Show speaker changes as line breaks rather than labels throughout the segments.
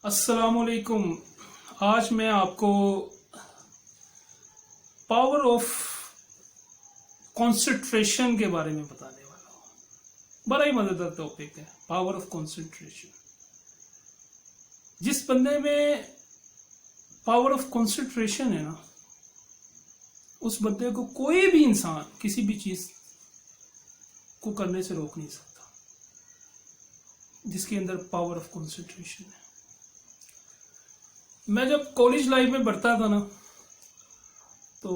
السلام علیکم. آج میں آپ کو پاور آف کانسنٹریشن کے بارے میں بتانے والا ہوں. بڑا ہی مزیدار ٹاپک ہے پاور آف کانسنٹریشن. جس بندے میں پاور آف کانسنٹریشن ہے نا، اس بندے کو کوئی بھی انسان کسی بھی چیز کو کرنے سے روک نہیں سکتا، جس کے اندر پاور آف کانسنٹریشن ہے. میں جب کالج لائف میں پڑھتا تھا نا، تو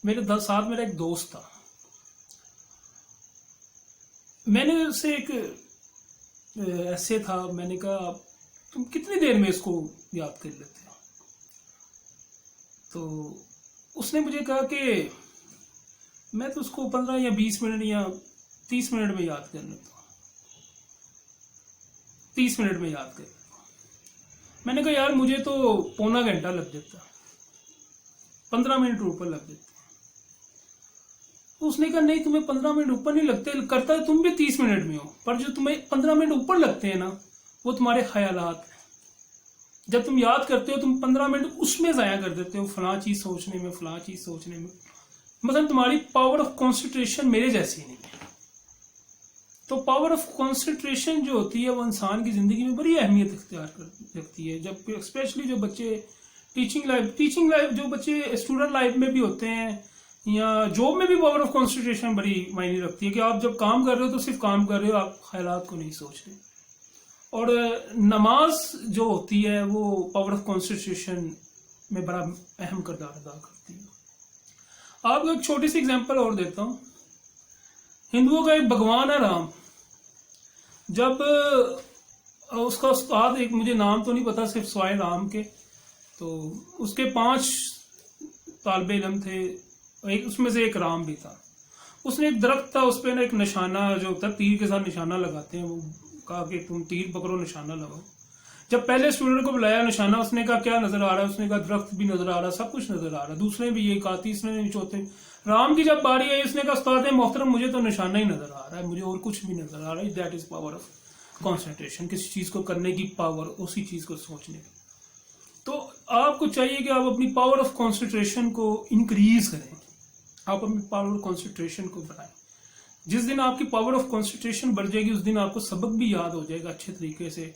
میرے ساتھ میرا ایک دوست تھا. میں نے اس سے ایک ایسے تھا، میں نے کہا تم کتنی دیر میں اس کو یاد کر لیتے ہو؟ تو اس نے مجھے کہا کہ میں تو اس کو 15 یا 20 منٹ یا 30 منٹ میں یاد کر لیتا ہوں. 30 منٹ میں یاد کر لیتا ہوں. میں نے کہا یار مجھے تو پونا گھنٹہ لگ جاتا، 15 منٹ اوپر لگ جاتے. اس نے کہا نہیں، تمہیں 15 منٹ اوپر نہیں لگتے، کرتا ہے تم بھی 30 منٹ میں ہو، پر جو تمہیں 15 منٹ اوپر لگتے ہیں نا، وہ تمہارے خیالات ہیں. جب تم یاد کرتے ہو تم 15 منٹ اس میں ضائع کر دیتے ہو، فلاں چیز سوچنے میں، فلاں چیز سوچنے میں. مثلا تمہاری پاور آف کانسنٹریشن میرے جیسی نہیں ہے. تو پاور آف کانسنٹریشن جو ہوتی ہے وہ انسان کی زندگی میں بڑی اہمیت اختیار رکھتی ہے. جب اسپیشلی جو بچے ٹیچنگ لائف جو بچے اسٹوڈنٹ لائف میں بھی ہوتے ہیں یا جاب میں بھی پاور آف کانسنٹریشن بڑی معنی رکھتی ہے کہ آپ جب کام کر رہے ہو تو صرف کام کر رہے ہو، آپ خیالات کو نہیں سوچ رہے. اور نماز جو ہوتی ہے وہ پاور آف کانسنٹریشن میں بڑا اہم کردار ادا کرتی ہے. آپ کو ایک چھوٹی سی اگزامپل اور دیتا ہوں. ہندوؤں کا ایک بھگوان ہے رام. جب اس کا استاد، ایک مجھے نام تو نہیں پتا صرف سوائے رام کے، تو اس کے 5 طالب علم تھے، اس میں سے ایک رام بھی تھا. اس نے ایک درخت تھا، اس پہ نا ایک نشانہ جو ہوتا ہے تیر کے ساتھ نشانہ لگاتے ہیں، وہ کہا کہ تم تیر پکڑو، نشانہ لگاؤ. جب پہلے اسٹوڈنٹ کو بلایا نشانہ، اس نے کہا کیا نظر آ رہا ہے؟ اس نے کہا درخت بھی نظر آ رہا ہے، سب کچھ نظر آ رہا ہے. دوسرے بھی یہ کہا، تیسرے نے، چوتھے. رام کی جب باری آئی، اس نے کہا استاد محترم مجھے تو نشانہ ہی نظر آ رہا ہے، مجھے اور کچھ بھی نظر آ رہا ہے. That is power of concentration. کسی چیز کو کرنے کی پاور، اسی چیز کو سوچنے کی. تو آپ کو چاہیے کہ آپ اپنی پاور آف کانسنٹریشن کو انکریز کریں، آپ اپنی پاور آف کانسنٹریشن کو بڑھائیں. جس دن آپ کی پاور آف کانسنٹریشن بڑھ جائے گی، اس دن آپ کو سبق بھی یاد ہو جائے گا اچھے طریقے سے.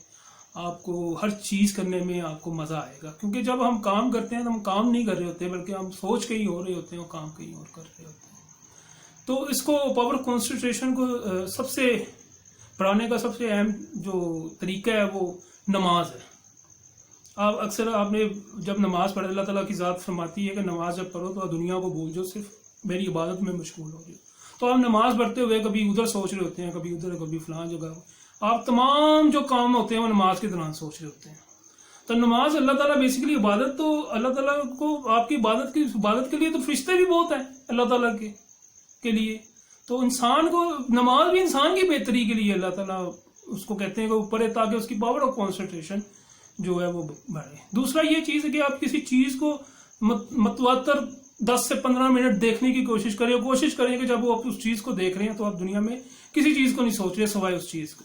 آپ کو ہر چیز کرنے میں آپ کو مزہ آئے گا. کیونکہ جب ہم کام کرتے ہیں تو ہم کام نہیں کر رہے ہوتے، بلکہ ہم سوچ کہیں ہو رہے ہوتے ہیں اور کام کہیں اور کر رہے ہوتے ہیں. تو اس کو پاور آف کانسنٹریشن کو سب سے بڑھانے کا سب سے اہم جو طریقہ ہے وہ نماز ہے. آپ اکثر آپ نے جب نماز پڑھے، اللہ تعالیٰ کی ذات فرماتی ہے کہ نماز جب پڑھو تو دنیا کو بھول جاؤ، صرف میری عبادت میں مشغول ہو جاؤ. تو آپ نماز پڑھتے ہوئے کبھی ادھر سوچ رہے ہوتے ہیں، کبھی ادھر، کبھی فلاں جگہ. آپ تمام جو کام ہوتے ہیں وہ نماز کے دوران سوچ رہے ہوتے ہیں. تو نماز اللہ تعالیٰ بیسیکلی عبادت، تو اللہ تعالیٰ کو آپ کی عبادت کے لیے تو فرشتے بھی بہت ہیں اللہ تعالیٰ کے لیے. تو انسان کو نماز بھی انسان کی بہتری کے لیے اللہ تعالیٰ اس کو کہتے ہیں کہ وہ پڑھے، تاکہ اس کی پاور آف کانسنٹریشن جو ہے وہ بڑھے. دوسرا یہ چیز ہے کہ آپ کسی چیز کو متواتر 10 سے 15 منٹ دیکھنے کی کوشش کریں کہ جب وہ آپ اس چیز کو دیکھ رہے ہیں تو آپ دنیا میں کسی چیز کو نہیں سوچ رہے سوائے اس چیز کو.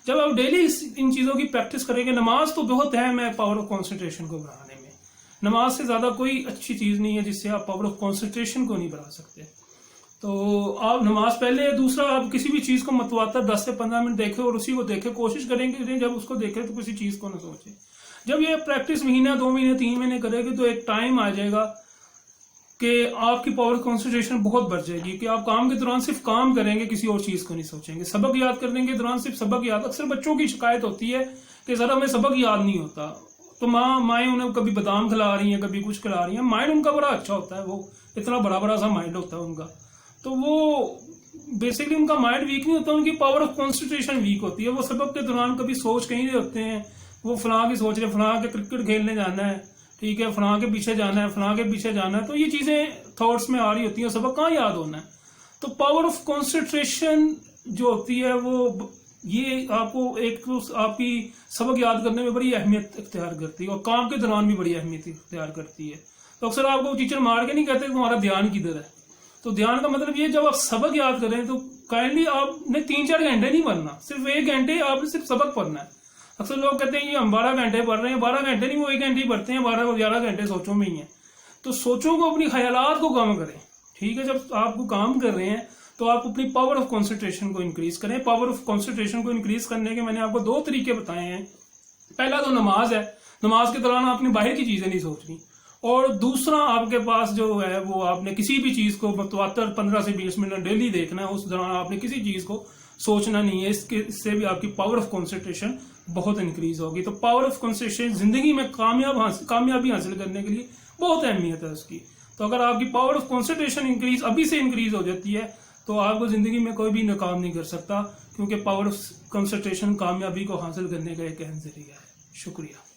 جب آپ ڈیلی ان چیزوں کی پریکٹس کریں گے، نماز تو بہت اہم ہے پاور آف کانسنٹریشن کو بڑھانے میں. نماز سے زیادہ کوئی اچھی چیز نہیں ہے جس سے آپ پاور آف کانسنٹریشن کو نہیں بڑھا سکتے. تو آپ نماز پہلے. دوسرا، آپ کسی بھی چیز کو متواتر 10 سے 15 منٹ دیکھیں اور اسی کو دیکھیں. کوشش کریں کہ جب اس کو دیکھیں تو کسی چیز کو نہ سوچیں. جب یہ پریکٹس مہینہ، 2 مہینے، 3 مہینے کرے گی تو ایک ٹائم آ جائے گا کہ آپ کی پاور کانسنٹریشن بہت بڑھ جائے گی، کہ آپ کام کے دوران صرف کام کریں گے، کسی اور چیز کو نہیں سوچیں گے. سبق یاد کرنے کے دوران صرف سبق یاد. اکثر بچوں کی شکایت ہوتی ہے کہ ذرا ہمیں سبق یاد نہیں ہوتا. تو مائیں انہیں کبھی بادام کھلا رہی ہیں، کبھی کچھ کھلا رہی ہیں. مائنڈ ان کا بڑا اچھا ہوتا ہے، وہ اتنا بڑا سا مائنڈ ہوتا ہے ان کا. تو وہ بیسیکلی ان کا مائنڈ ویک نہیں ہوتا، ان کی پاور آف کانسنٹریشن ویک ہوتی ہے. وہ سبق کے دوران کبھی سوچ کہیں نہیں ہوتے ہیں. وہ فلاں کی سوچ رہے، فلاں کے کرکٹ کھیلنے جانا ہے، ٹھیک ہے، فلاں کے پیچھے جانا ہے، فلاں کے پیچھے جانا ہے. تو یہ چیزیں تھاٹس میں آ رہی ہوتی ہیں، سبق کہاں یاد ہونا ہے. تو پاور آف کانسنٹریشن جو ہوتی ہے وہ یہ آپ کو آپ کی سبق یاد کرنے میں بڑی اہمیت اختیار کرتی ہے، اور کام کے دوران بھی بڑی اہمیت اختیار کرتی ہے. تو اکثر آپ کو ٹیچر مار کے نہیں کہتے کہ تمہارا دھیان کدھر ہے. تو دھیان کا مطلب یہ، جب آپ سبق یاد کریں تو کائنڈلی آپ نے 3-4 گھنٹے نہیں پڑھنا، صرف 1 گھنٹے آپ نے صرف سبق پڑھنا ہے. اکثر لوگ کہتے ہیں یہ ہم 12 گھنٹے پڑھ رہے ہیں، 12 گھنٹے نہیں، وہ 1 گھنٹے ہی پڑھتے ہیں، 11 گھنٹے سوچوں میں ہی ہیں. تو سوچوں کو، اپنی خیالات کو کم کریں. ٹھیک ہے، جب آپ کو کام کر رہے ہیں تو آپ اپنی پاور آف کنسنٹریشن کو انکریز کریں. پاور آف کنسنٹریشن کو انکریز کرنے کے میں نے آپ کو 2 طریقے بتائے ہیں. پہلا تو نماز ہے، نماز کے دوران آپ نے باہر کی چیزیں نہیں سوچنی. اور دوسرا آپ کے پاس جو ہے وہ آپ نے کسی بھی چیز کو متواتر 15 سے 20 منٹ ڈیلی دیکھنا ہے. اس دوران آپ نے کسی چیز کو سوچنا نہیں ہے. اس سے بھی آپ کی پاور آف کنسنٹریشن بہت انکریز ہوگی. تو پاور آف کنسنٹریشن زندگی میں کامیابی حاصل کرنے کے لیے بہت اہمیت ہے اس کی. تو اگر آپ کی پاور آف کنسنٹریشن ابھی سے انکریز ہو جاتی ہے تو آپ کو زندگی میں کوئی بھی ناکام نہیں کر سکتا، کیونکہ پاور آف کنسنٹریشن کامیابی کو حاصل کرنے کا ایک اہم ذریعہ ہے. شکریہ.